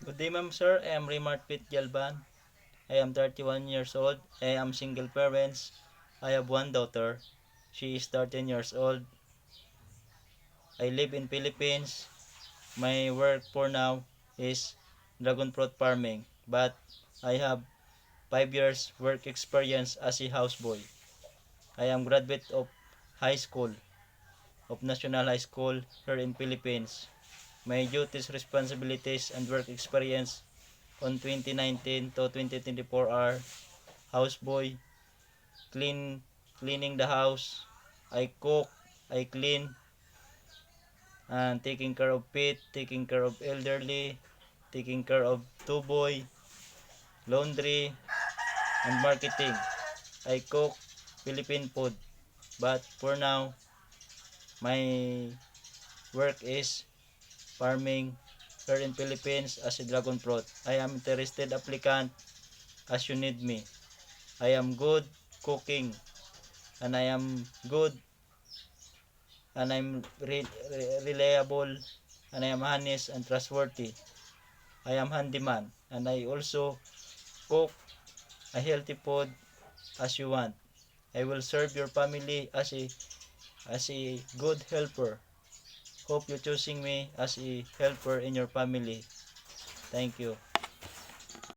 Good day, ma'am, sir. I am Remart Pit Galban. I am 31 years old. I am single parents. I have one daughter. She is 13 years old. I live in Philippines. My work for now is dragon fruit farming, but I have 5 years work experience as a houseboy. I am graduate of high school, of National High School here in Philippines. My duties, responsibilities, and work experience on 2019 to 2024 are houseboy, cleaning the house, I cook, I clean, and taking care of pet, taking care of elderly, taking care of two boy, laundry, and marketing. I cook Philippine food, but for now, my work is farming here in Philippines as a dragon fruit. I am interested applicant as you need me. I am good cooking and I am good and I'm reliable and I am honest and trustworthy. I am handyman and I also cook a healthy food as you want. I will serve your family as a good helper. Hope you choosing me as a helper in your family. Thank you.